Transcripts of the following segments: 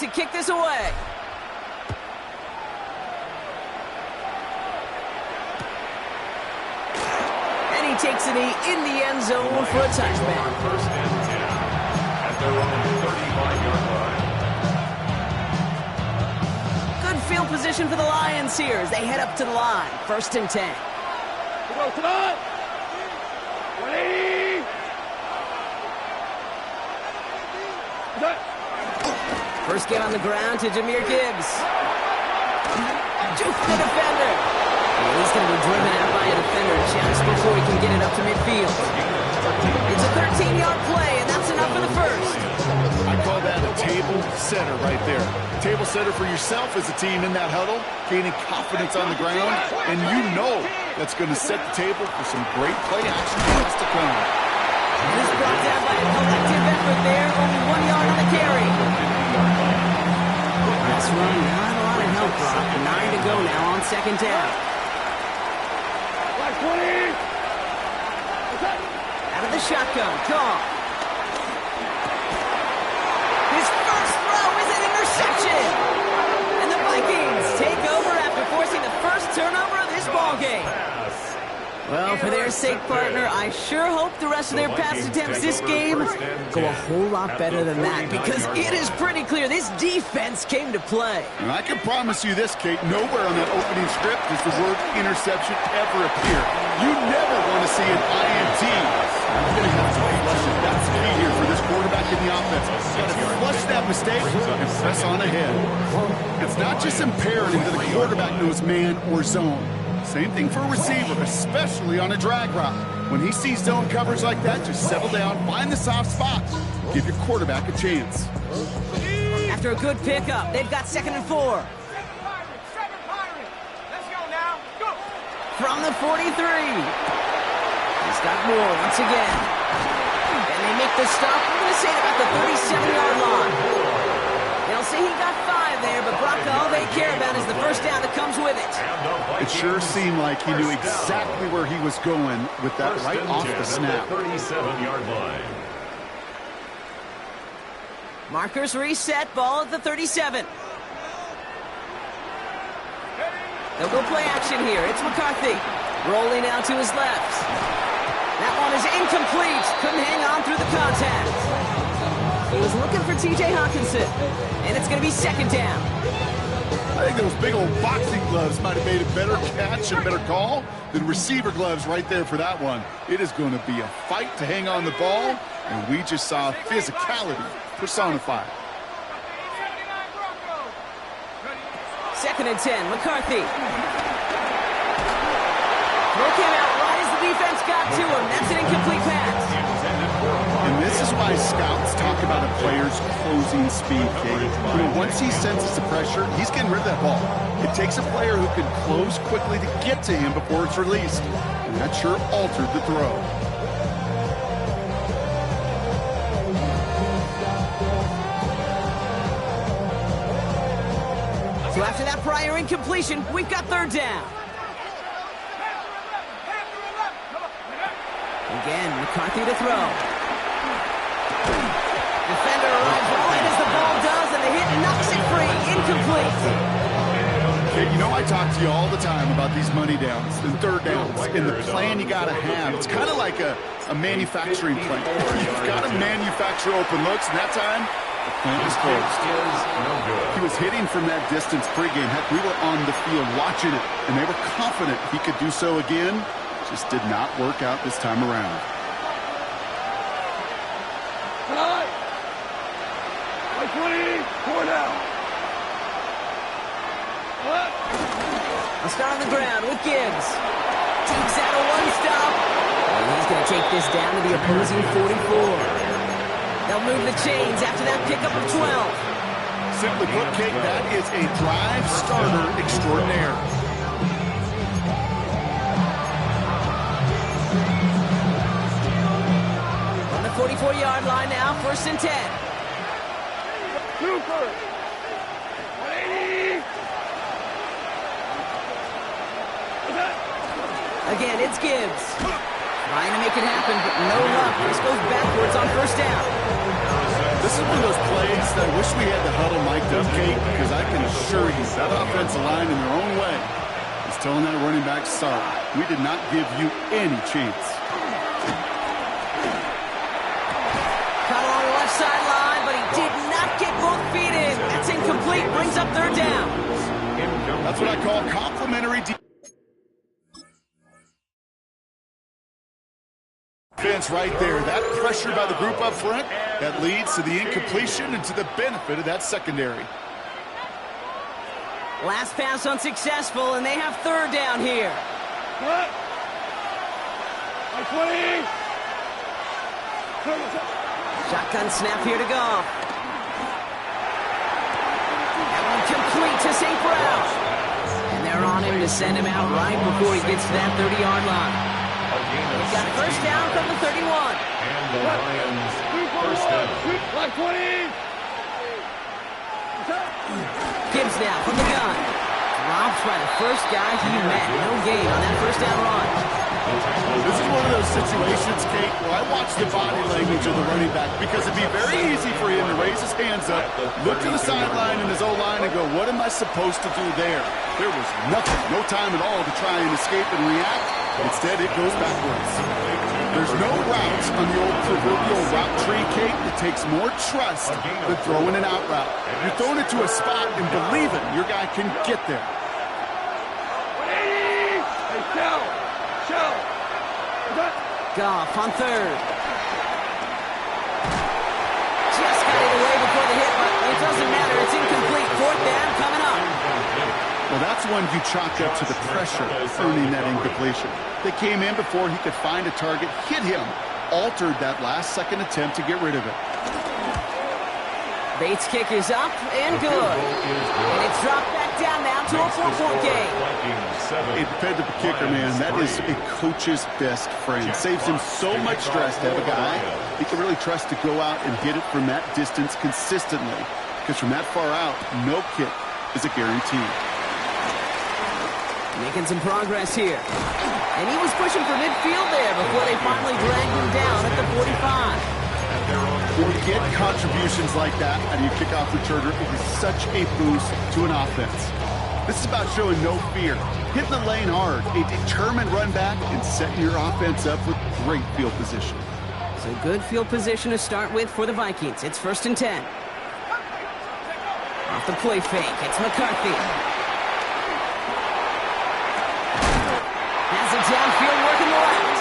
to kick this away. And he takes a knee in the end zone for a touchback. First and 10 at their own 35-yard line. Good field position for the Lions here as they head up to the line. First and 10. Come on! 180! First get on the ground to Jahmyr Gibbs. Juke the defender. Well, he's going to be driven out by a defender just before he can get it up to midfield. It's a 13-yard play, and that's enough for the first. I call that a table setter right there. Table setter for yourself as a team in that huddle, gaining confidence on the ground, and you know that's going to set the table for some great play action pass to come. And it's brought down by a collective effort there, only 1 yard on the carry. This run, not a lot of help, Brock. 9 to go now on second down. 20! Out of the shotgun, Goff. His first throw is an interception. And the Vikings take over after forcing the first turnover of this ballgame. Well, for their sake, partner, I sure hope the rest of their pass attempts this game go a whole lot better than that, because it is pretty clear this defense came to play. And I can promise you this, Kate, nowhere on that opening script does the word interception ever appear. You never want to see an INT. You're going to have to flush it. That's key here for this quarterback in the offense. Got to flush that mistake and press on ahead. It's not just imperative that the quarterback knows man or zone. Same thing for a receiver, especially on a drag route. When he sees zone coverage like that, just settle down, find the soft spot, give your quarterback a chance. After a good pickup, they've got 2nd and 4. From the 43. He's got more once again. And they make the stop. We're going to say about the 37-yard line. They'll say he got 5 there, but Brock, all they care about is the first down that comes with it. It sure seemed like he knew exactly where he was going with that right off the snap. 37-yard line. Markers reset, ball at the 37. They'll go play action here. It's McCarthy. Rolling out to his left. That one is incomplete. Couldn't hang on through the contact. He was looking for T.J. Hawkinson. And it's going to be 2nd down. I think those big old boxing gloves might have made a better catch and a better call than receiver gloves right there for that one. It is going to be a fight to hang on the ball, and we just saw physicality personified. 2nd and 10, McCarthy. Throw came out right as the defense got to him. That's an incomplete pass. And this is why scouts talk about a player's closing speed, Kate. You know, once he senses the pressure, he's getting rid of that ball. It takes a player who can close quickly to get to him before it's released. And that sure altered the throw. So after that prior incompletion, we've got 3rd down. Again, McCarthy to throw. Defender arrives right as the ball does, and the hit knocks it free. Incomplete. Okay, you know I talk to you all the time about these money downs and 3rd downs and the plan you got to have. It's kind of like a manufacturing plant. You've got to manufacture open looks, and that time, the plant is closed. He was hitting from that distance pregame. Heck, we were on the field watching it, and they were confident he could do so again. Just did not work out this time around. Like 20, 4 down. I'll start on the ground with Gibbs. Takes out a one-stop. And he's going to take this down to the opposing 44. They'll move the chains after that pickup of 12. Simply put, Kate, that is a drive starter extraordinaire. On the 44-yard line now, 1st and 10. Super. 180. Again, it's Gibbs. Trying to make it happen, but no luck. This goes backwards on 1st down. This is one of those plays that I wish we had the huddle mic'd up, Kate, because I can assure you that offensive line in their own way is telling that running back, sorry, we did not give you any chance. Caught along the left sideline, but he did not get both feet in. That's incomplete. Brings up third down. That's what I call complimentary defense right there. That pressure by the group up front, that leads to the incompletion and to the benefit of that secondary. Last pass unsuccessful, and they have third down here. What? 20. Shotgun snap here to go. That one complete to St. Brown. And they're on him to send him out right before he gets to that 30-yard line. He's got first down from the 31. And the Lions first down. 20. Gibbs now from the gun. Drops by the first guy he met. No gain on that first down run. This is one of those situations, Kate, where I watch the body language of the running back because it'd be very easy for him to raise his hands up, look to the sideline in his O-line and go, what am I supposed to do there? There was nothing, no time at all to try and escape and react. Instead, it goes backwards. There's no route on the old proverbial route tree, Kate, that takes more trust than throwing an out route. You're throwing it to a spot and believing your guy can get there. Hey, Shell. Goff on third. Just got it away before the hit, but it doesn't matter. It's incomplete. Fourth down coming up. Well, that's one you chalk up to the pressure earning that incompletion. They came in before he could find a target, hit him, altered that last-second attempt to get rid of it. Bates' kick is up and good. And it's dropped back down now to a 4-point game. A dependable kicker, man, that is a coach's best friend. Saves him so much stress to have a guy he can really trust to go out and hit it from that distance consistently. Because from that far out, no kick is a guarantee. Making some progress here. And he was pushing for midfield there before they finally dragged him down at the 45. When you get contributions like that out of your kickoff returner, it is such a boost to an offense. This is about showing no fear, hitting the lane hard, a determined run back, and setting your offense up with great field position. So good field position to start with for the Vikings. It's 1st and 10. Off the play fake, it's McCarthy. Has it downfield, working left.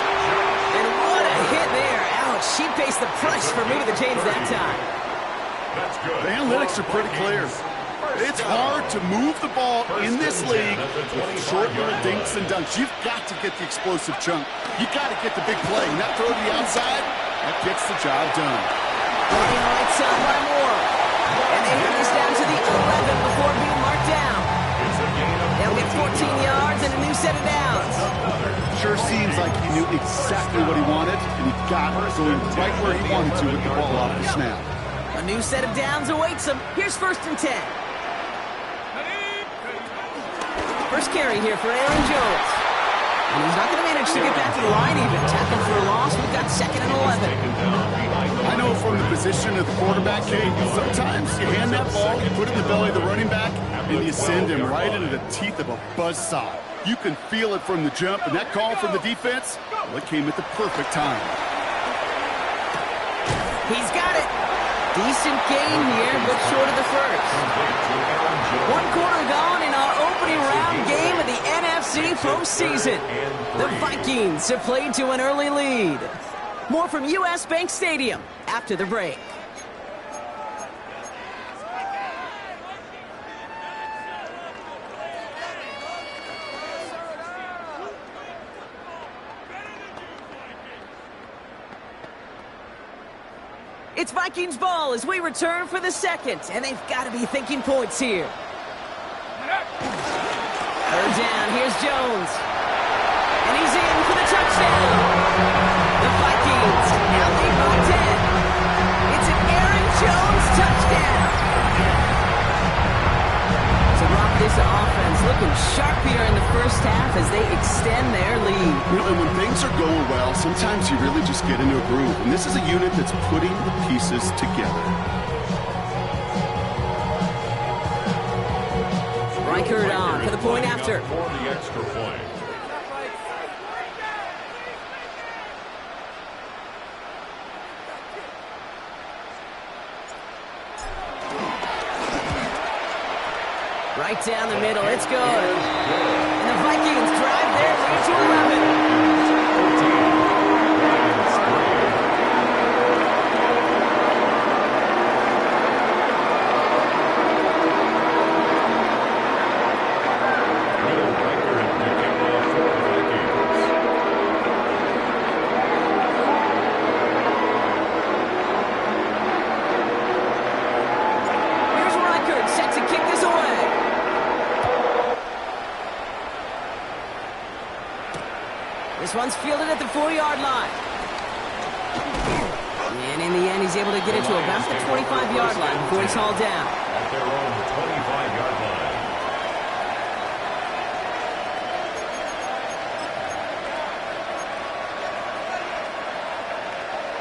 And what a hit there. Ouch, she faced the price for moving the chains that time. The analytics are pretty clear. It's hard to move the ball in this league with short little dinks and dunks. You've got to get the explosive chunk. You've got to get the big play. Not throw to the outside. That gets the job done. Running right side by Moore. And they hit this down to the 11 before being marked down. They'll get 14 yards and a new set of downs. Sure seems like he knew exactly what he wanted, and he got it going right where he wanted to with the ball off the snap. A new set of downs awaits him. Here's 1st and 10. First carry here for Aaron Jones. And he's not going to manage to get back to the line even. Tackled for a loss. We've got 2nd and 11. I know from the position of the quarterback, Kate, sometimes you hand that ball, you put it in the belly of the running back, and you send him right into the teeth of a buzzsaw. You can feel it from the jump, and that call from the defense, well, it came at the perfect time. He's got it. Decent gain here, but short of the first. 1 quarter gone in our opening round game of the NFC postseason. The Vikings have played to an early lead. More from U.S. Bank Stadium after the break. It's Vikings ball as we return for the second, and they've got to be thinking points here. Third down, here's Jones. And he's in for the touchdown. The Vikings now lead by 10. It's an Aaron Jones touchdown. To rock this offense, look looking sharp here in the first half as they extend their lead. You know, and when things are going well, sometimes you really just get into a groove. And this is a unit that's putting the pieces together. Reichert on for the point after. For the extra point. Right down the middle, it's good. And the Vikings drive their lead to 11. Here's Reichert set to kick this away. This one's fielded at the 4-yard line. And in the end, he's able to get it to about the 25-yard line before he's hauled down. At their own 25-yard line.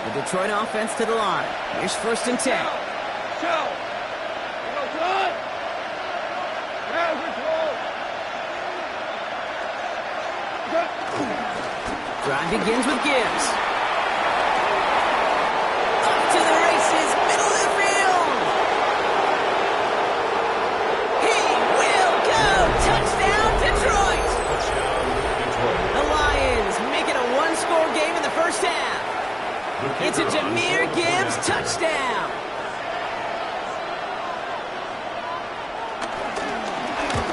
The Detroit offense to the line. Here's 1st and 10. Show. Go, John. Yeah, control. Drive begins with Gibbs. Up to the races, middle of the field. He will go. Touchdown, Detroit. Touchdown, Detroit. The Lions make it a one-score game in the first half. It's a Jahmyr Gibbs touchdown.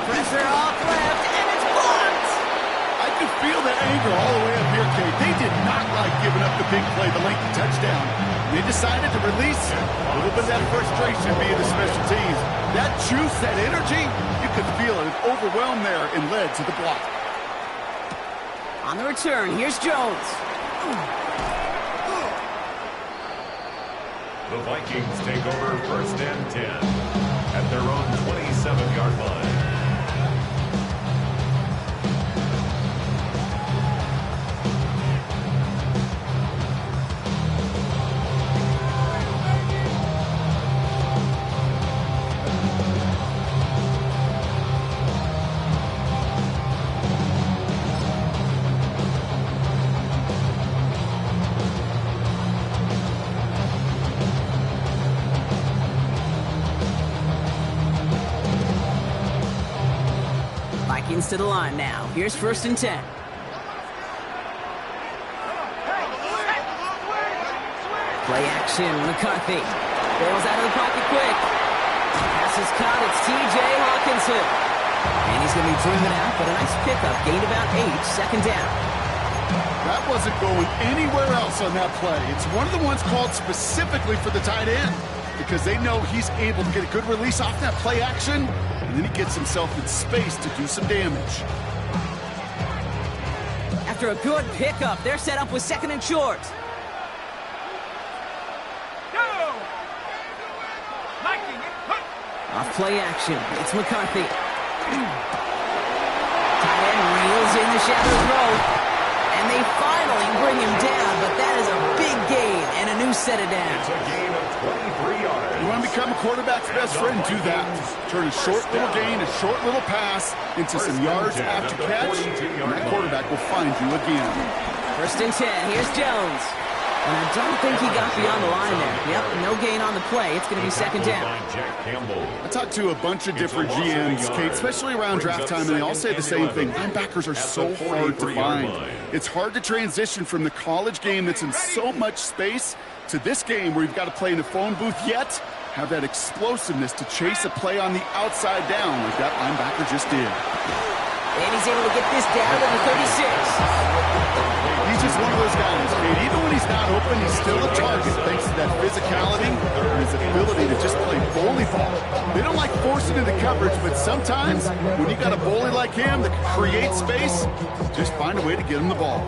Pressure off left, and it's blocked. I can feel that anger all the way up here, Kate. They did not like giving up the big play, the lengthy touchdown. They decided to release a little bit of that frustration via the special teams. That juice, that energy, you could feel it. It overwhelmed there and led to the block. On the return, here's Jones. The Vikings take over 1st and 10 at their own 27-yard line. Vikings to the line now. Here's 1st and 10. Play action, McCarthy. Bails out of the pocket quick. Pass is caught, it's T.J. Hawkinson. And he's going to be driven out, but a nice pickup. Gained about 8, 2nd down. That wasn't going anywhere else on that play. It's one of the ones called specifically for the tight end because they know he's able to get a good release off that play action, and then he gets himself in space to do some damage. After a good pickup, they're set up with 2nd and short. Off play action, it's McCarthy. Tight end reels in the Shadows row. And they finally bring him down, but that is a big gain and a new set of downs. It's a gain of 23 yards. You want to become a quarterback's best friend, do that. Turn a short little gain, a short little pass into some yards after catch, and that quarterback will find you again. 1st and 10, here's Jones. And I don't think he got beyond the line there. Yep, no gain on the play. It's going to be 2nd down. I talked to a bunch of different GMs, Kate, especially around draft time, and they all say the same thing. Linebackers are so hard to find. It's hard to transition from the college game that's in so much space to this game where you've got to play in a phone booth, yet have that explosiveness to chase a play on the outside down like that linebacker just did. And he's able to get this down to the 36. He's just one of those guys, Kate. Even when he's not open, he's still a target thanks to that physicality and his ability to just play bully ball. They don't like forcing into coverage, but sometimes when you got a bully like him that can create space, just find a way to get him the ball.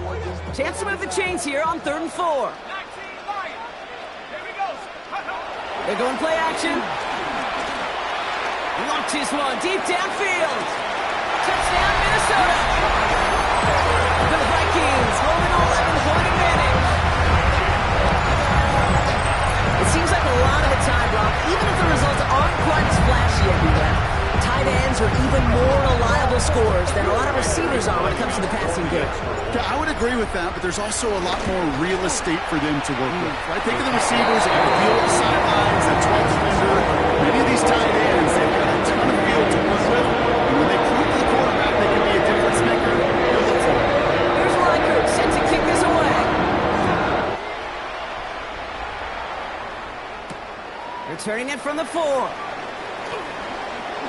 Chance to move the chains here on 3rd and 4. They're going play action. Launches one deep downfield. Touchdown, Minnesota. The Vikings hold an 11-point advantage. It seems like a lot of the time, Rob, even if the results aren't quite as flashy everywhere, tight ends are even more reliable scorers than a lot of receivers are when it comes to the passing game. Yeah, I would agree with that, but there's also a lot more real estate for them to work with. Right? Think of the receivers, they got to field the sidelines, that 12 defender. Many of these tight ends, they've got a ton of field to work with. And when they prove to the quarterback they can be a difference maker, they'll look for it. Here's Riker set to kick this away. Returning it from the 4.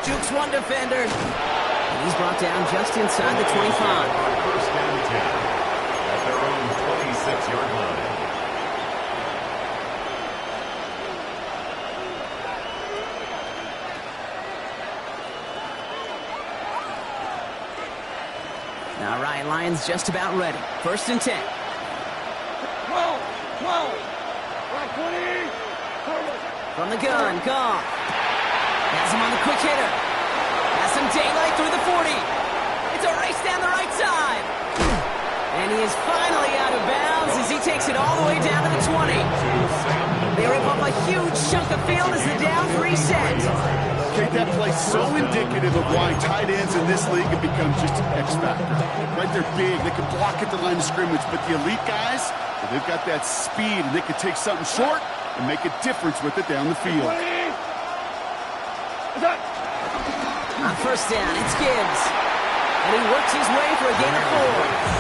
Jukes one defender. And he's brought down just inside the 25. First and 10 at their own 26-yard line. All right, Lions just about ready. First and 10. 12, 12, right 20, From the gun, Goff. Has him on the quick hitter. Has some daylight through the 40. It's a race down the right side. And he is finally out of bounds as he takes it all the way down to the 20. They rip up a huge chunk of field as the downs reset. Kate, that play so indicative of why tight ends in this league have become just an X factor. Right, they're big, they can block at the line of scrimmage, but the elite guys, they've got that speed, and they can take something short and make a difference with it down the field. On first down, it's Gibbs. And he works his way for a gain of 4.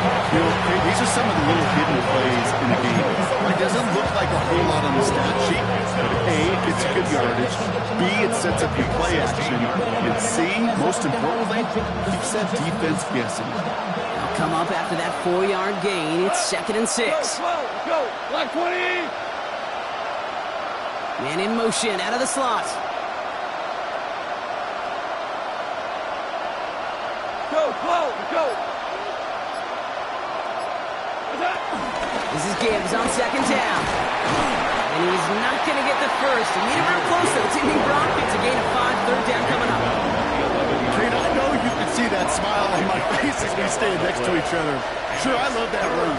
You know, these are some of the little hidden plays in the game. It doesn't look like a whole lot on the stat sheet, but A, it's good yardage. B, it sets up your play action. And C, most importantly, keeps that defense guessing. They'll come up after that 4-yard gain. It's 2nd and 6. go, black 20. Man in motion out of the slot. Go. This is Gibbs on 2nd down. And he's not going to get the first. He made it real close, though. It's Indy Broncos, a gain of 5, 3rd down coming up. Kate, I know you can see that smile on my face as we stand next to each other. Sure, I love that run.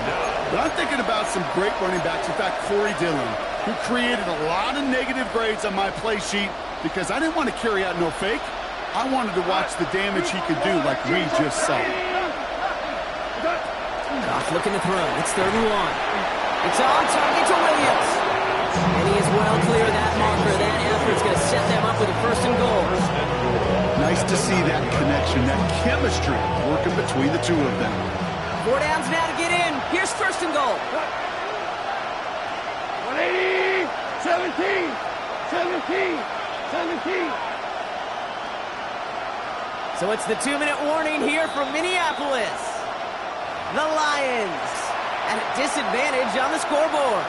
But I'm thinking about some great running backs. In fact, Corey Dillon, who created a lot of negative grades on my play sheet because I didn't want to carry out no fake. I wanted to watch the damage he could do like we just saw. Goff looking to throw. It's 3rd and 1. It's on target to Williams. And he is well clear of that marker. That effort's going to set them up with a 1st and goal. Nice to see that connection, that chemistry working between the two of them. 4 downs now to get in. Here's 1st and goal. 180, 17. So it's the 2-minute warning here from Minneapolis. The Lions at a disadvantage on the scoreboard.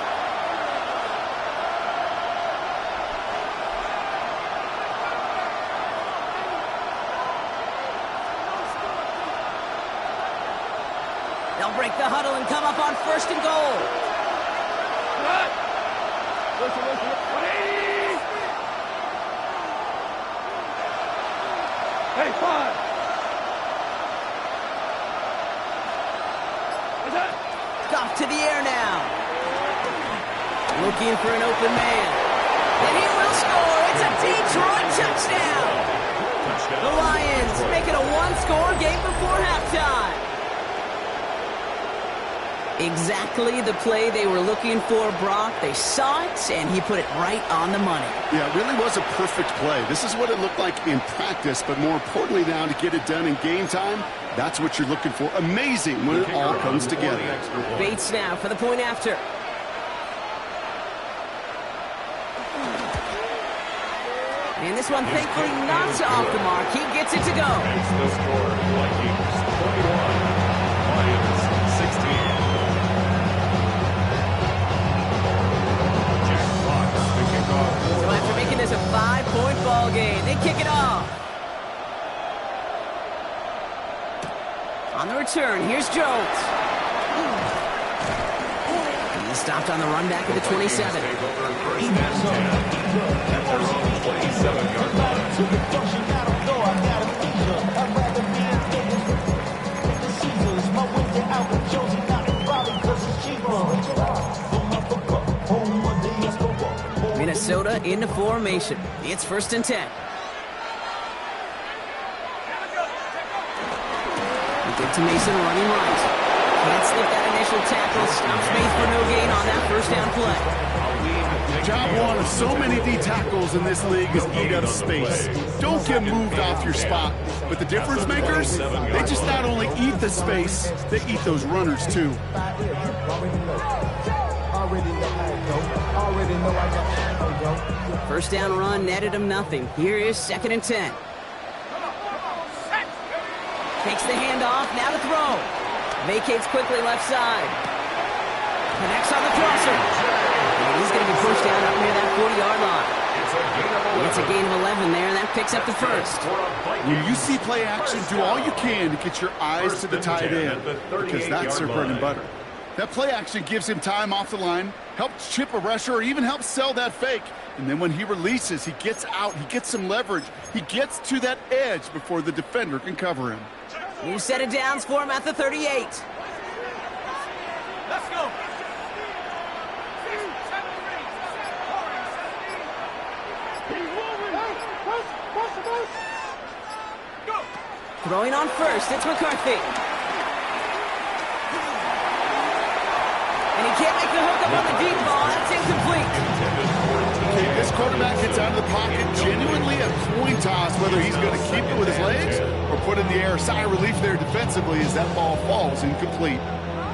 They'll break the huddle and come up on 1st and goal. Listen, 180. Hey, 5. Goff to the air now. Looking for an open man. And he will score. It's a Detroit touchdown. The Lions make it a 1-score game before halftime. Exactly the play they were looking for, Brock. They saw it, and he put it right on the money. Yeah, it really was a perfect play. This is what it looked like in practice, but more importantly now to get it done in game time, that's what you're looking for. Amazing when it all comes together. Bates now for the point after. And this one, thankfully, not off the mark. He gets it to go. It's the score. Vikings 21, Lions 16. Jack Fox to kick off. So after making this a 5-point ball game, they kick it off. On the return, here's Jones. He's stopped on the run back at the 27. Take over first and 10 at their own 27-yard line. era into formation. It's 1st and 10. We get to Mason running right. Can't slip that initial tackle. Stops Smith for no gain on that 1st down play. Job one of so many D tackles in this league is eat up space. Don't get moved off your spot. But the difference makers, they just not only eat the space, they eat those runners too. First down run netted him nothing. Here is 2nd and 10. Takes the handoff, now to throw. Vacates quickly left side. Connects on the crosser. And he's going to be pushed down up near that 40-yard line. It's a gain of 11 there, and that picks up the 1st. When you see play action, do all you can to get your eyes to the tight end, because that's their bread and butter. That play action gives him time off the line, helps chip a rusher, or even helps sell that fake. And then when he releases, he gets out, he gets some leverage. He gets to that edge before the defender can cover him. New set of downs for him at the 38. Let's go. Throwing on first, it's McCarthy. And he can't make the hook up on the deep ball. That's incomplete. Okay, this quarterback gets out of the pocket, genuinely a coin toss whether he's going to keep it with his legs or put in the air. Sigh of relief there defensively as that ball falls incomplete.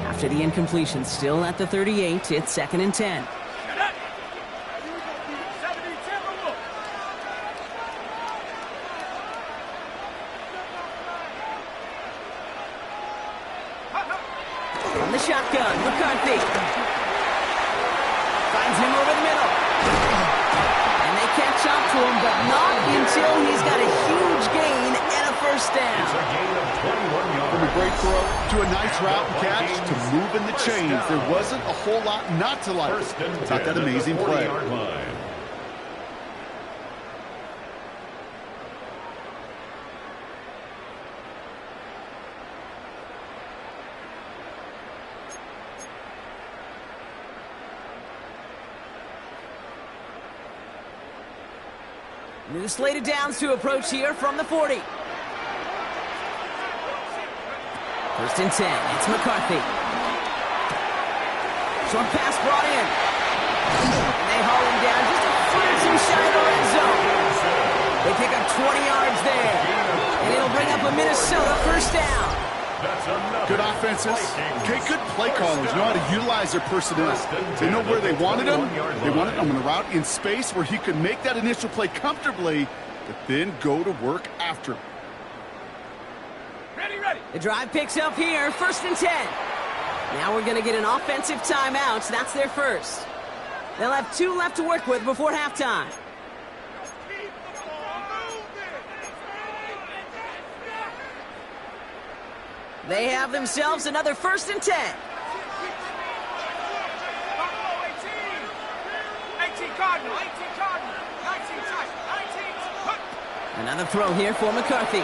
After the incompletion, still at the 38, it's 2nd and 10. From the shotgun, McCarthy. Finds him over the middle. And they catch up to him, but not until he's got a huge gain and a 1st down. From a great throw to a nice route and catch to moving the chains, there wasn't a whole lot not to like about that amazing play. New slate of downs to approach here from the 40. 1st and 10, it's McCarthy. Short pass brought in. And they haul him down just a foot too shy of the red zone. They pick up 20 yards there. And it'll bring up a Minnesota 1st down. Good offenses. Okay, good play callers know how to utilize their personnel. They know where they wanted him. They wanted him on a route in space where he could make that initial play comfortably, but then go to work after. Ready. The drive picks up here, 1st and 10. Now we're going to get an offensive timeout. That's their 1st. They'll have 2 left to work with before halftime. They have themselves another 1st and 10. 18 Cardinal, 19 touch, 19. Another throw here for McCarthy. He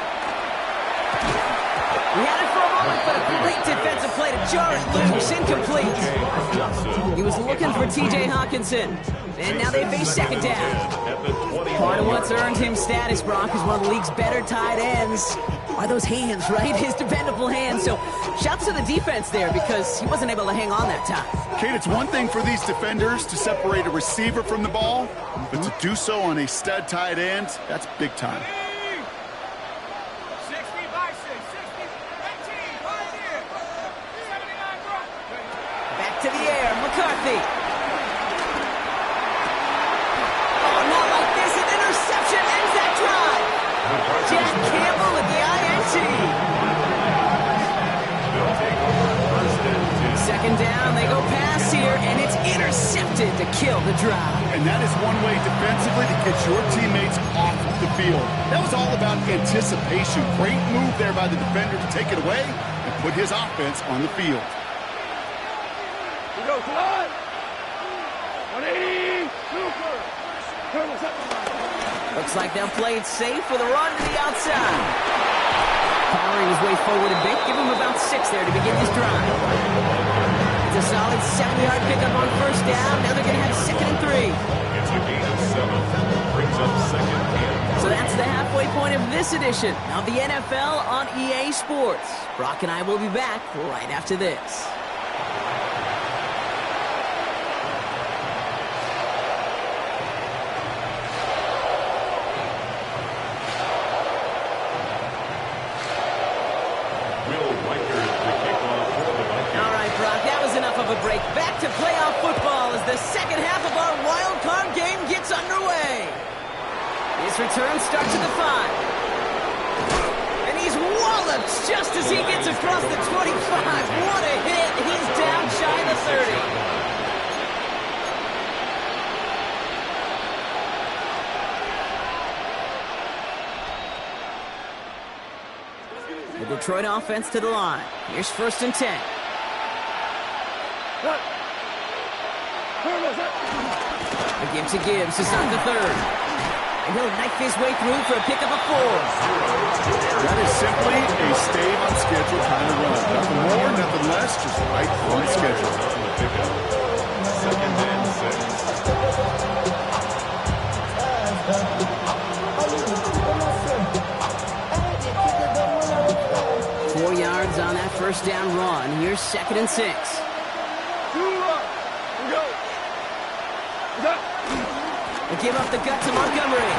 had it for a moment, but a great defensive play to jar it loose. Incomplete. He was looking for T.J. Hawkinson. And now they face 2nd down. Part of what's earned him status, Brock, is one of the league's better tight ends. Are those hands, right? His dependable hands. So shouts to the defense there because he wasn't able to hang on that time. Kate, it's one thing for these defenders to separate a receiver from the ball, but to do so on a stud tight end, that's big time. 60 by 6, 60, 18, right here. 79 drop. Back to the air, McCarthy. Oh, not like this. An interception ends that drive. Jack Campbell with the INT. 2nd down, they go pass here, and it's intercepted to kill the drive. And that is one way defensively to get your teammates off the field. That was all about anticipation. Great move there by the defender to take it away and put his offense on the field. We go, come on. 180, super. Looks like they'll play it safe with a run to the outside. Powering his way forward a bit, give him about 6 there to begin his drive. It's a solid 7-yard pickup on 1st down. Now they're going to have 2nd and 3. A gain of 7 brings up second and. So that's the halfway point of this edition of the NFL on EA Sports. Brock and I will be back right after this. Enough of a break. Back to playoff football as the second half of our wild card game gets underway. His return starts at the 5. And he's walloped just as he gets across the 25. What a hit. He's down shy of the 30. The Detroit offense to the line. Here's 1st and 10. The give to Gibbs to start the 3rd. And he'll knife his way through for a pickup of 4. That is simply a stay on schedule kind of run. Nothing more, nothing less, just right on schedule. Second and 6. 4 yards on that first down run. Here's 2nd and 6. They give up the gut to Montgomery.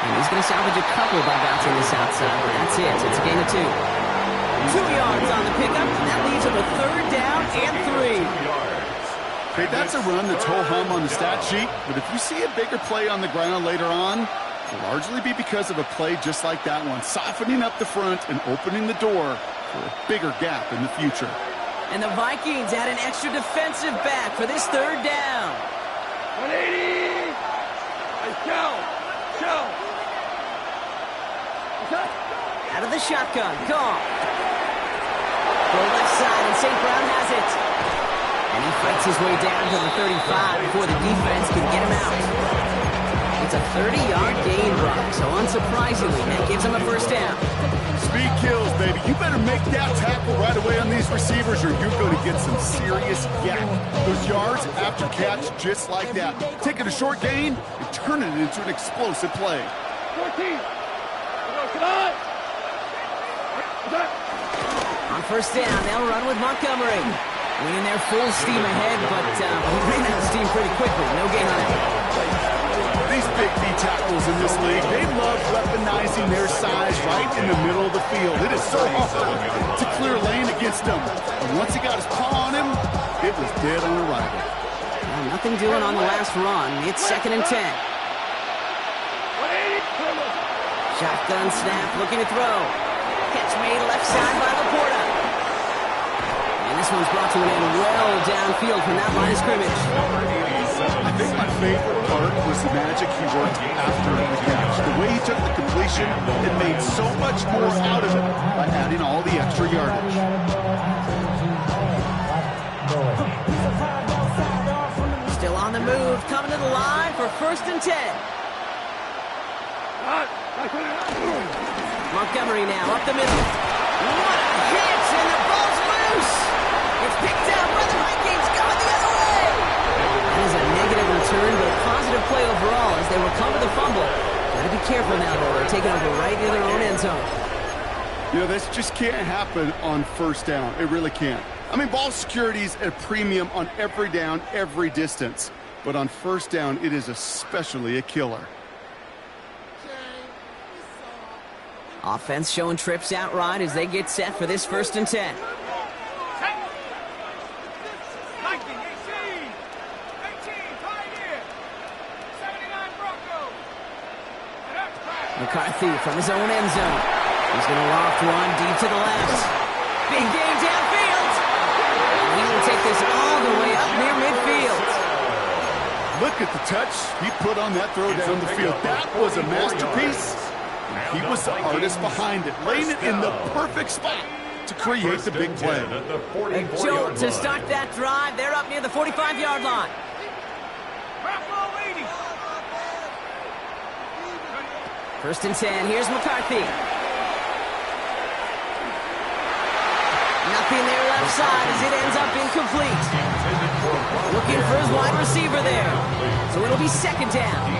And he's going to salvage a couple by bouncing this outside, but that's it. It's a gain of 2. 2 yards on the pickup, and that leaves him a 3rd down and 3. Okay, that's a run that's ho-hum on the stat sheet, but if you see a bigger play on the ground later on, it'll largely be because of a play just like that one, softening up the front and opening the door for a bigger gap in the future. And the Vikings add an extra defensive back for this 3rd down. 180! Show! Out of the shotgun, gone. Go left side, and St. Brown has it. And he fights his way down to the 35 before the defense can get him out. It's a 30-yard gain, Brock, so unsurprisingly, that gives him a 1st down. Speed kills, baby. You better make that tackle right away on these receivers or you're going to get some serious yak. Those yards after catch just like that. Taking a short gain and turning it into an explosive play. 14. On 1st down, they'll run with Montgomery. Winning their full steam ahead, but he ran out of steam pretty quickly. No gain on it. These big D tackles in this league, they love weaponizing their size right in the middle of the field. It is so hard to clear lane against them. And once he got his paw on him, it was dead on arrival. Well, nothing doing on the last run. It's 2nd and 10. Shotgun snap, looking to throw. Catch made left side by Laporta. And this one's brought to an end well downfield from that line of scrimmage. I think my favorite part was the magic he worked after the catch. The way he took the completion and made so much more out of it by adding all the extra yardage. Still on the move, coming to the line for 1st and 10. Montgomery now up the middle. What a hit, and the ball's loose. It's picked out by the Vikings, going the other way. That is a negative return, but a positive play overall as they recover the fumble. Got to be careful now, though. They're taking over right near their own end zone. You know, this just can't happen on 1st down. It really can't. I mean, ball security is at a premium on every down, every distance. But on 1st down, it is especially a killer. Offense showing trips outright as they get set for this 1st and 10. McCarthy from his own end zone. He's going to loft one deep to the left. Big game downfield. And he will take this all the way up near midfield. Look at the touch he put on that throw down the field. That was a masterpiece. He was the artist behind it, laying it in the perfect spot to create the big play. A jolt to start that drive. They're up near the 45-yard line. First and 10. Here's McCarthy. Nothing there left side as it ends up incomplete. Looking for his wide receiver there. So So it'll be second down.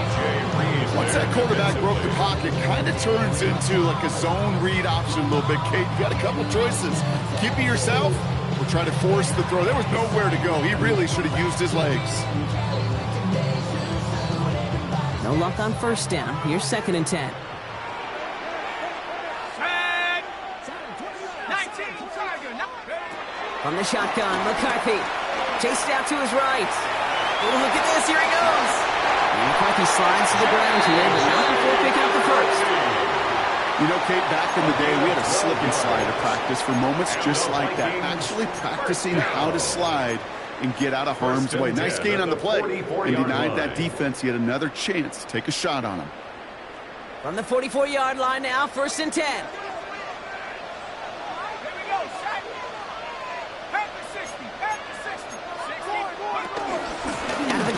Once that quarterback broke the pocket, kind of turns into like a zone read option a little bit. Kate, you got a couple choices. Keep it yourself or try to force the throw. There was nowhere to go. He really should have used his legs. No luck on first down. Here's second and 10. From the shotgun, McCarthy. Chased out to his right. Oh, look at this. Here he goes. And McCarthy slides to the ground here, but not before picking up the first. You know, Kate, back in the day, we had a slip and slide at practice for moments just like that. Actually practicing how to slide and get out of harm's way. Nice gain on the play. And denied that defense yet another chance to take a shot on him. From the 44-yard line now, first and 10.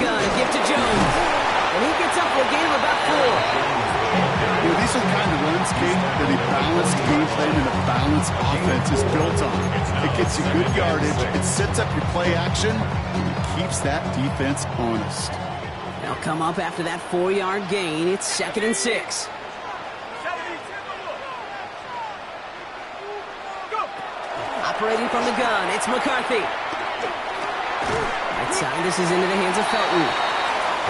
Gun, give to Jones. And he gets up for a gain of about 4. You know, these are the kind of runs, Kate, that a balanced game plan and a balanced offense is built on. It gets you good yardage, it sets up your play action, and it keeps that defense honest. They'll come up after that 4-yard gain. It's second and 6. Operating from the gun, it's McCarthy. Right side, this is into the hands of Felton.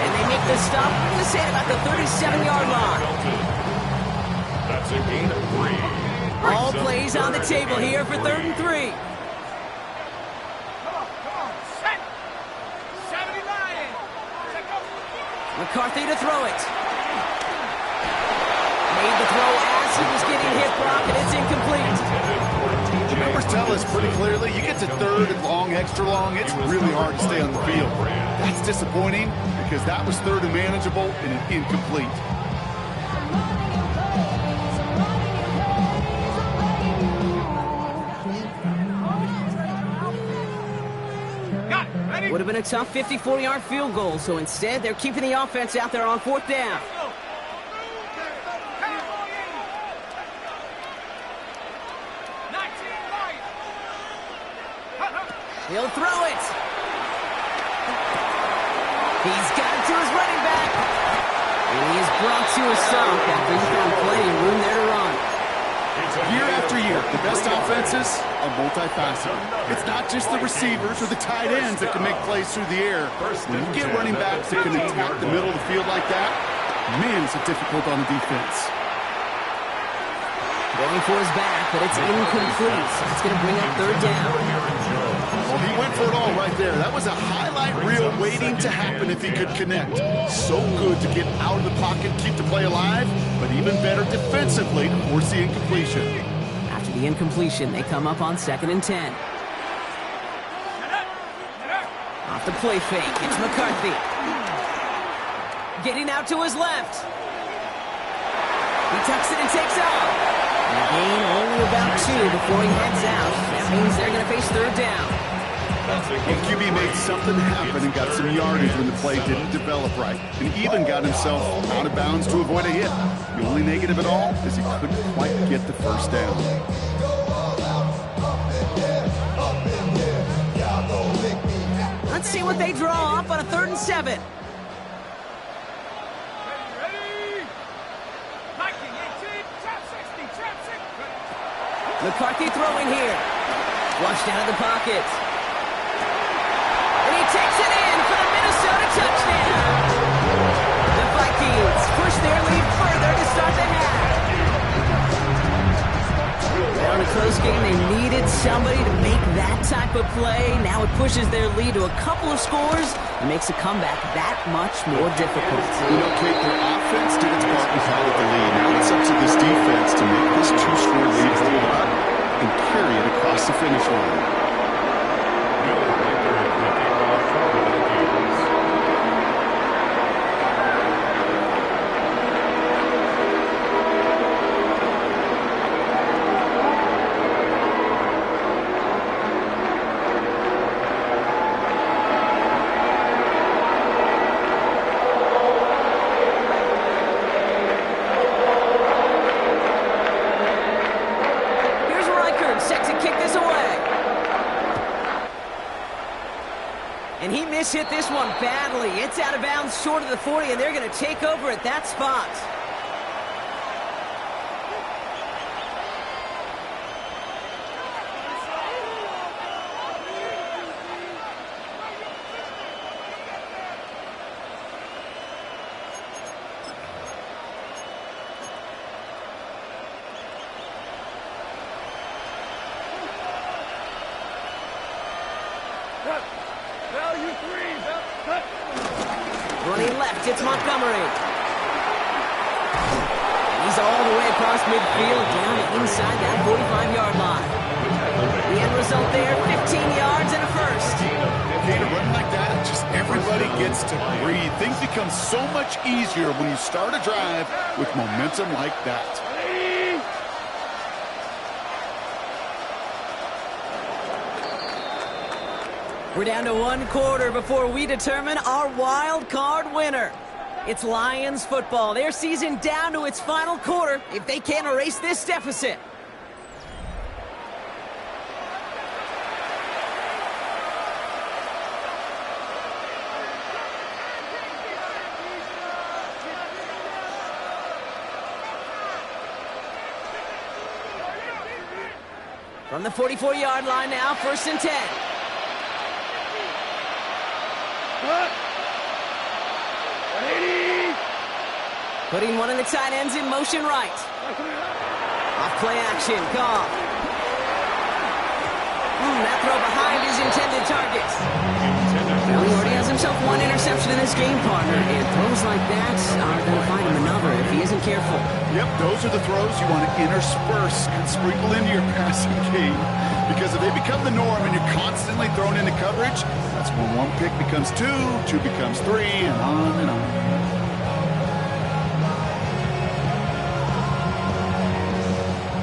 And they make the stop, I'm going to say about the 37-yard line. That's a gain of 3. All plays on the table here for third and 3. Come on, set. 79. McCarthy to throw it. Made the throw as he was getting hit, Brock, and it's incomplete. The numbers tell us pretty clearly, you get to third and long, extra long, it's really hard to stay on the field. That's disappointing because that was third and manageable and an incomplete. Would have been a tough 54-yard field goal, so instead they're keeping the offense out there on fourth down. He'll throw it. He's got it to his running back. And he is brought to a stop after he found plenty of room there to run. Year after year, the best offenses are multifaceted. It's not just the receivers or the tight ends that can make plays through the air. When you get running backs that can attack the middle of the field like that, man, is it difficult on the defense. Going for his back, but it's incomplete. So it's going to bring up third down. Well, he went for it all right there. That was a highlight reel waiting to happen if he could connect. So good to get out of the pocket, keep the play alive, but even better defensively to force the incompletion. After the incompletion, they come up on second and 10. Off the play fake, it's McCarthy. Getting out to his left. He tucks it and takes off. And a gain only about 2 before he heads out. That means they're going to face third down. Well, QB made something happen and got some yardage when the play didn't develop right. And even got himself out of bounds to avoid a hit. The only negative at all is he couldn't quite get the first down. Let's see what they draw up on a 3rd and 7. McCarthy throwing here. Flushed out of the pocket. And he takes it in for the Minnesota touchdown. The Vikings push their lead further to start the half. Well, in a close game, they needed somebody to make that type of play. Now it pushes their lead to a couple of scores and makes a comeback that much more difficult. You know, Kate, their offense did its part and followed the lead. Now it's up to this defense to make this 2-score lead hold up and carry it across the finish line. Set to kick this away. This hit this one badly. It's out of bounds short of the 40, and they're going to take over at that spot. Value 3. Cut. Running left, it's Montgomery. He's all the way across midfield, down to inside that 45-yard line. The end result there, 15 yards and a first. Okay, to run like that, just everybody gets to breathe. Things become so much easier when you start a drive with momentum like that. We're down to 1 quarter before we determine our wild card winner. It's Lions football. Their season down to its final quarter if they can't erase this deficit. From the 44-yard line now, 1st and 10. Putting one of the tight ends in motion right. Off play action, Goff. That throw behind his intended target. Well, he already has himself 1 interception in this game, partner, and throws like that are going to find him another if he isn't careful. Yep, those are the throws you want to intersperse and sprinkle into your passing game. Because if they become the norm and you're constantly thrown into coverage, that's when 1 pick becomes 2, 2 becomes 3, and on and on.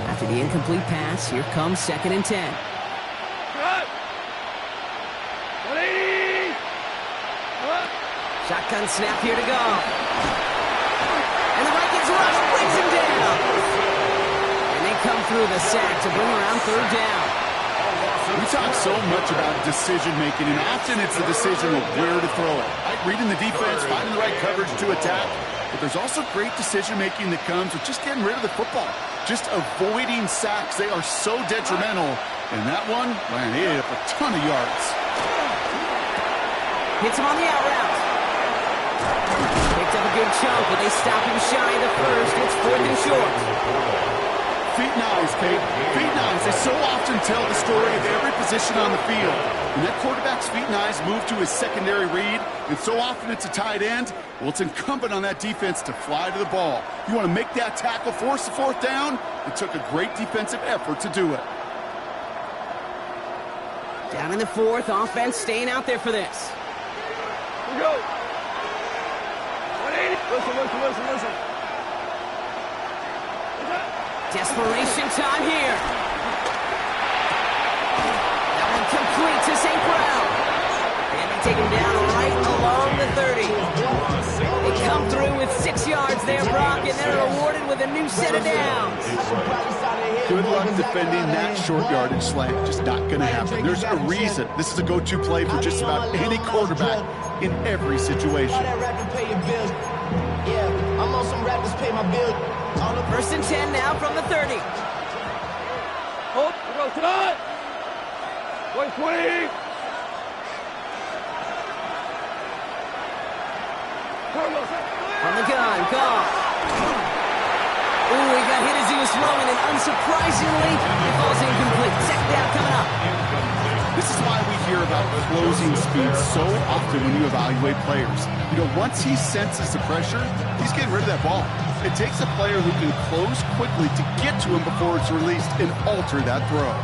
After the incomplete pass, here comes 2nd and 10. Shotgun snap here to go. And the Vikings rush brings him down. And they come through the sack to bring around 3rd down. We talk so much about decision-making, and often it's the decision of where to throw it. Right? Reading the defense, finding the right coverage to attack. But there's also great decision-making that comes with just getting rid of the football. Just avoiding sacks. They are so detrimental. And that one, man, he hit up a ton of yards. Hits him on the out route. Picked up a good chunk, but they stop him shy of the first. It's 4th and short. Feet and eyes, Kate. Feet and eyes. They so often tell the story of every position on the field. When that quarterback's feet and eyes move to his secondary read, and so often it's a tight end, well, it's incumbent on that defense to fly to the ball. You want to make that tackle, force the 4th down? It took a great defensive effort to do it. Down in the 4th, offense staying out there for this. Here we go. 180. Listen. Desperation time here. That one complete to St. Brown. And they take him down right along the 30. They come through with 6 yards there, Brock, and they're rewarded with a new set of downs. Good luck defending that short yardage slant. Just not going to happen. There's a reason. This is a go-to play for just about any quarterback in every situation. I'm on some rappers pay my bill. 1st and 10 now from the 30. Hold. We go tonight. 120. From the gun, Goff. Ooh, he got hit as he was throwing, and unsurprisingly, it falls incomplete. 2nd down coming up. This is why we hear about closing speed so often when you evaluate players. You know, once he senses the pressure, he's getting rid of that ball. It takes a player who can close quickly to get to him before it's released and alter that throw.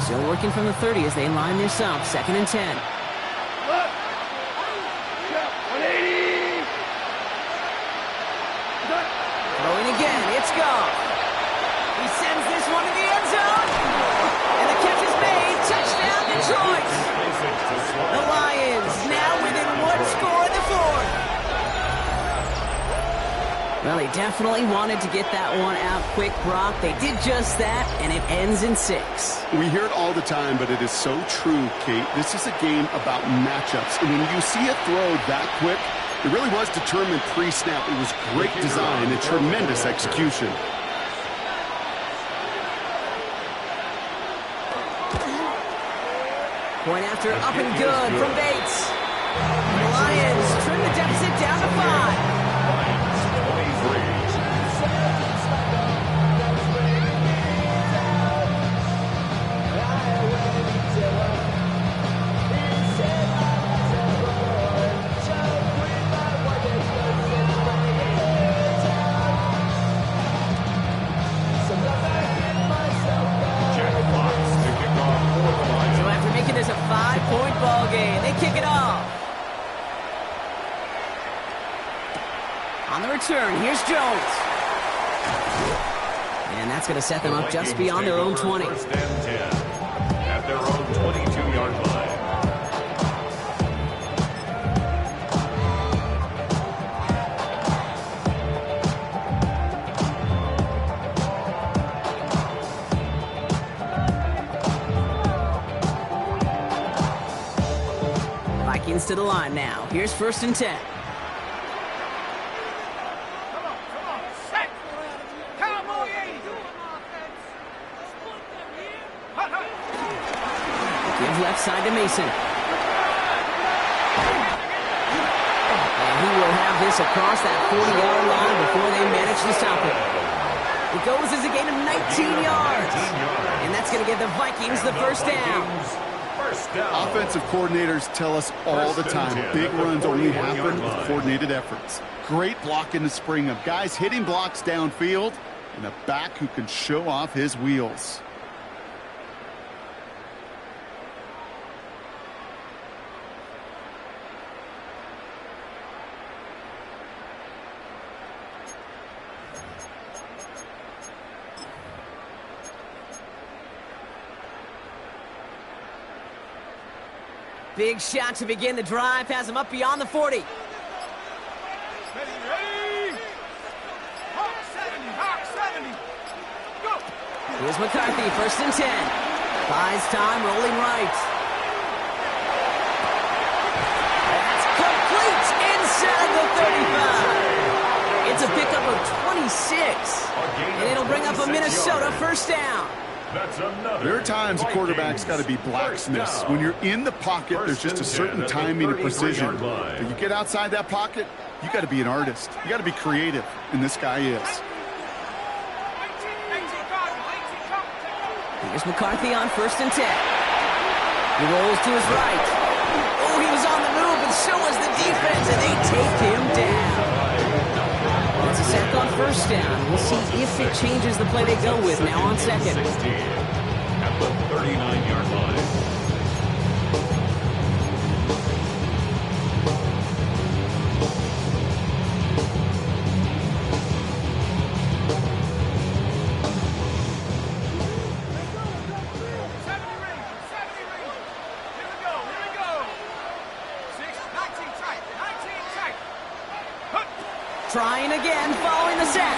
Still working from the 30 as they line this up. 2nd and 10. 180. Throwing again, it's Goff. He sends this one to the end zone. And the catch is made. Touchdown, Detroit. The Lions now within 1 score in the 4th. Well, they definitely wanted to get that one out quick, Brock. They did just that, and it ends in 6. We hear it all the time, but it is so true, Kate. This is a game about matchups. And when you see a throw that quick, it really was determined pre-snap. It was great design and tremendous execution. Point after up and good from Bates. The Lions trim the deficit down to 5. On the return, here's Jones. And that's going to set them up just beyond their own 20. First and 10 at their own 22-yard line. Vikings to the line now. Here's 1st and 10. Left side to Mason. And he will have this across that 40-yard line before they manage to stop it. It goes as a gain of 19 yards. And that's going to give the Vikings the first down. Offensive coordinators tell us all the time, big runs only happen with coordinated efforts. Great block in the spring of guys hitting blocks downfield and a back who can show off his wheels. Big shot to begin the drive. Has him up beyond the 40. Ready, ready. Hawk 70. Go. Here's McCarthy, 1st and 10. Buys time, rolling right. That's complete inside the 35. It's a pickup of 26. And it'll bring up a Minnesota first down. There are times a quarterback's got to be blacksmiths. When you're in the pocket, there's just a certain timing and precision. But you get outside that pocket, you got to be an artist. You got to be creative, and this guy is. Here's McCarthy on 1st and 10. He rolls to his right. Oh, he was on the move, and so was the defense, and they take him down. It's a sack on 1st down. We'll see if it changes the play they go with now on 2nd. At the 39-yard line. Trying again, following the sack.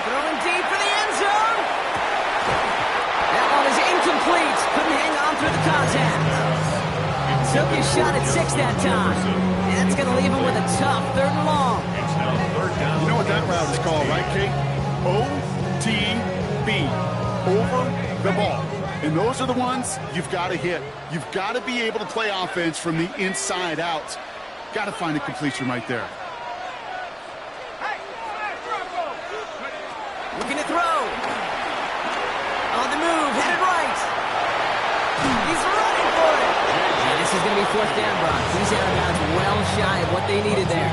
Throwing deep for the end zone. That one is incomplete. Couldn't hang on through the contact. Took his shot at 6 that time. And that's going to leave him with a tough 3rd and long. You know what that route is called, right, Kate? OTB. Over the ball. And those are the ones you've got to hit. You've got to be able to play offense from the inside out. Got to find a completion right there. Looking to throw. On the move, headed right. He's running for it. And this is going to be 4th down, Brock. He's out of bounds well shy of what they needed there.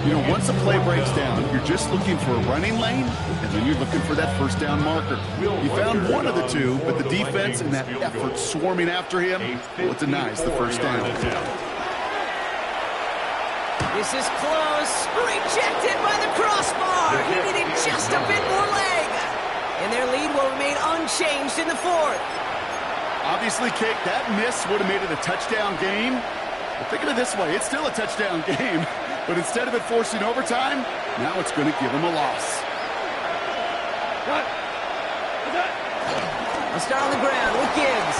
You know, once a play breaks down, you're just looking for a running lane, and then you're looking for that 1st down marker. He found one of the two, but the defense and that effort swarming after him, well, it denies the 1st down. This is close. Rejected by the crossbar. He needed just a bit more leg. And their lead will remain unchanged in the 4th. Obviously, Kate, that miss would have made it a touchdown game. But think of it this way. It's still a touchdown game. But instead of it forcing overtime, now it's going to give him a loss. I'll start on the ground with Gibbs.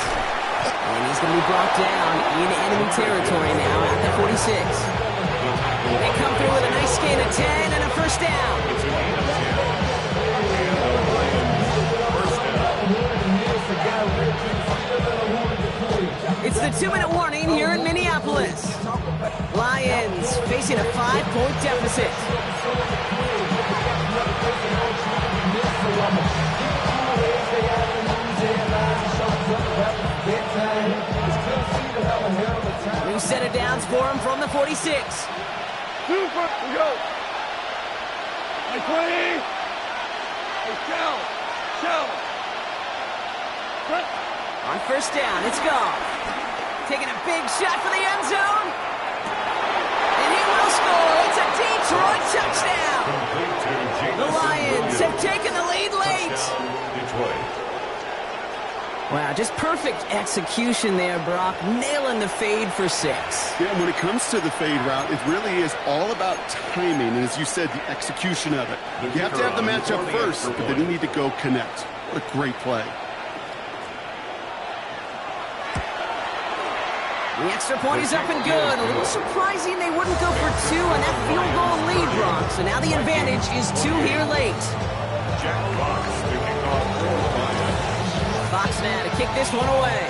And he's going to be brought down in enemy territory now at the 46. They come through with a nice gain of 10 and a first down. It's a gain of 10. And the Lions, first down. It's the 2-minute warning here in Minneapolis. Lions facing a 5-point deficit. New set of downs for him from the 46. Super, we go. Hey, 20. Hey, shell. On first down, it's gone. Taking a big shot for the end zone. And he will score. It's a Detroit touchdown. The Lions have taken the lead late. Detroit. Wow, just perfect execution there, Brock. Nailing the fade for 6. Yeah, when it comes to the fade route, it really is all about timing, and as you said, the execution of it. You have to have the matchup first, but then you need to go connect. What a great play. The extra point is up and good. A little surprising they wouldn't go for 2 on that field goal lead, Brock. So now the advantage is 2 here late. Jack Fox to kick off for the Lions. Fox now to kick this one away.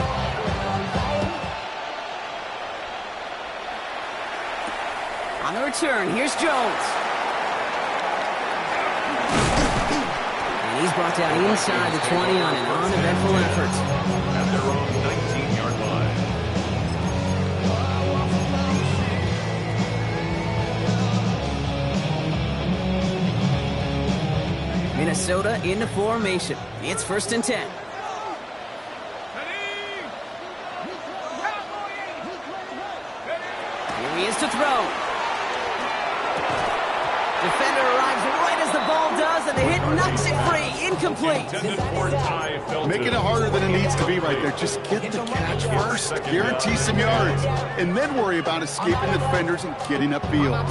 On the return, here's Jones. And he's brought down inside the 20 on an uneventful effort. At their own 19-yard line. Minnesota into formation. It's 1st and 10. Here he is to throw. Defender arrives right as the ball does, and the hit knocks it free. Incomplete. Making it harder than it needs to be right there. Just get the catch first. Guarantee some yards. And then worry about escaping the defenders and getting upfield.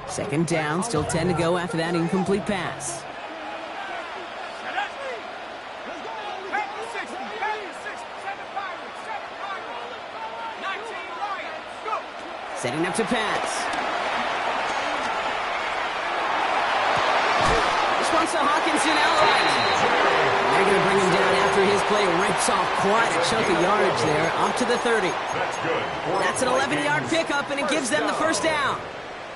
2nd down, still 10 to go after that incomplete pass. Setting up to pass. This one's to Hawkinson outright. They're going to bring him down after his play rips off quite a chunk of yardage there, up to the 30. That's good. That's an 11-yard pickup, and it gives them the first down.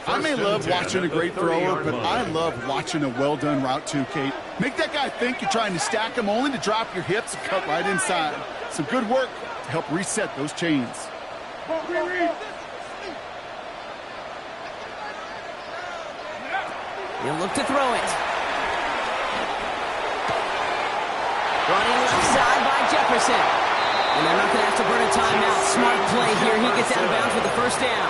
I may love watching a great thrower, but I love watching a well-done route too, Kate. Make that guy think you're trying to stack him, only to drop your hips and cut right inside. Some good work to help reset those chains. He'll look to throw it. Running left side by Jefferson. And they're not going to have to burn a timeout. Smart play here. He gets out of bounds with the first down.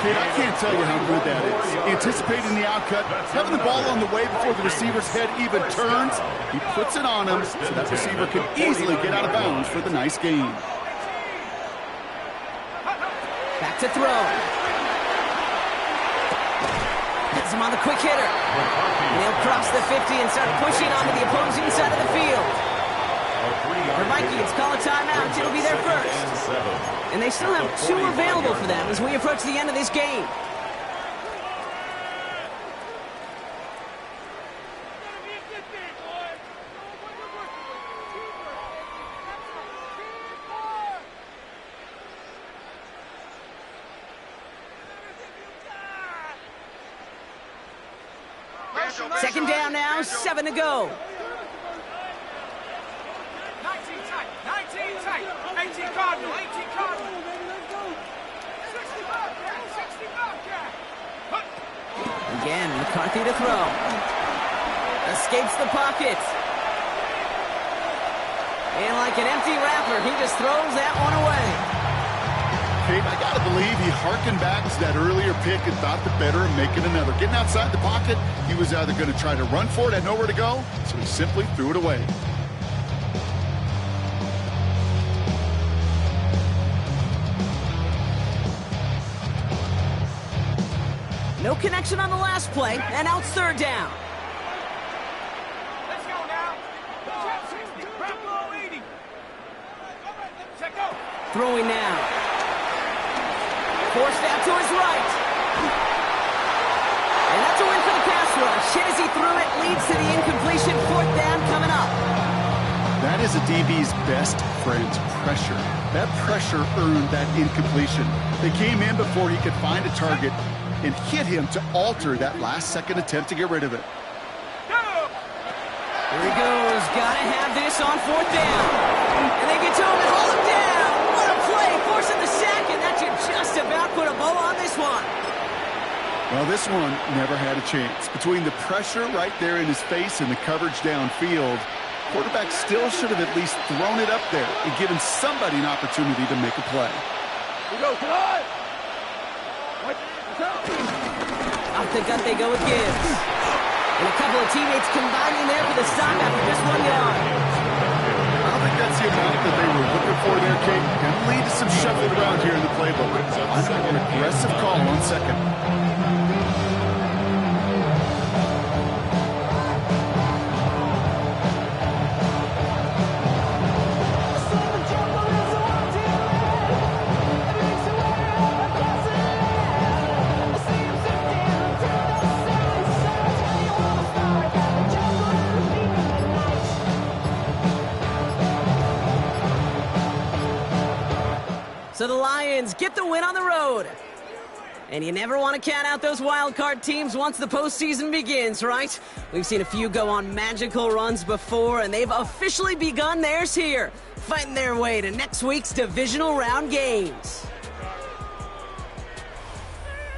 Kate, I can't tell you how good that is. Anticipating the outcut, having the ball on the way before the receiver's head even turns. He puts it on him so that receiver can easily get out of bounds for the nice gain. Back to throw. Has him on the quick hitter. And he'll cross the 50 and start pushing onto the opposing side of the field. The Vikings call a timeout. It'll be their first. And they still have 2 available for them as we approach the end of this game. Second down now, 7 to go. 19 tight, 18 Cardinal, 18 Cardinal. 60 Bobcat. Again, McCarthy to throw. Escapes the pocket. And like an empty wrapper, he just throws that one away. Kate, I got to believe he harkened back to that earlier pick and thought the better of making another. Getting outside the pocket, he was either going to try to run for it, had nowhere to go, so he simply threw it away. No connection on the last play, and now it's third down. Let's go now. Check 60. Back low 80. Check go. Throwing now. Forced out to his right. And that's a win for the pass rush. Hit as he threw it, leads to the incompletion. Fourth down coming up. That is a DB's best friend, pressure. That pressure earned that incompletion. They came in before he could find a target and hit him to alter that last-second attempt to get rid of it. Here he goes. Gotta have this on fourth down. And they get to him and haul him down. What a play. Forcing the sack, and that should just about put a bow on this one. Well, this one never had a chance. Between the pressure right there in his face and the coverage downfield, quarterback still should have at least thrown it up there and given somebody an opportunity to make a play. Off the gut they go with Gibbs. And a couple of teammates combining there for the stop after just 1 yard. I don't think that's the amount that they were looking for there, Kate. Going to lead to some shuffling around here in the playbook. An aggressive call on second. So the Lions get the win on the road. And you never want to count out those wild card teams once the postseason begins, right? We've seen a few go on magical runs before, and they've officially begun theirs here, fighting their way to next week's divisional round games.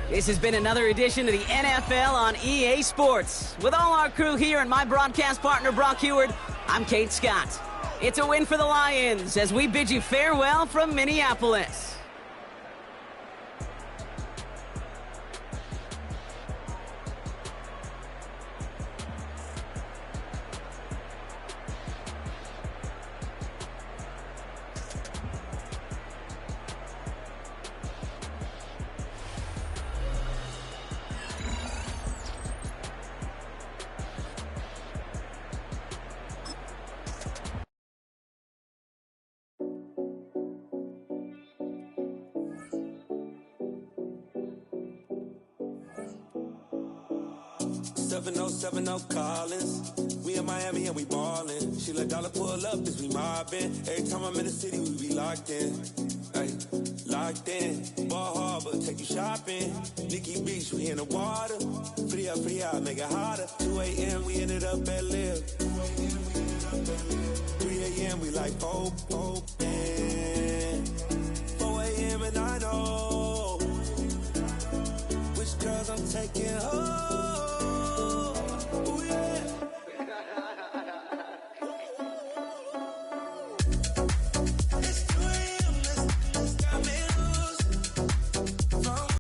This has been another edition of the NFL on EA Sports. With all our crew here and my broadcast partner, Brock Heward, I'm Kate Scott. It's a win for the Lions as we bid you farewell from Minneapolis. Seven oh 70 Collins. We in Miami and we ballin'. She let dollar pull up as we mobbin'. Every time I'm in the city, we be locked in. Ay, locked in. Ball Harbor, take you shopping. Nikki Beach, we in the water. Free up, make it hotter. 2 a.m. we ended up at Live. 3 a.m. we like open. 4 a.m. and I know which girls I'm taking home.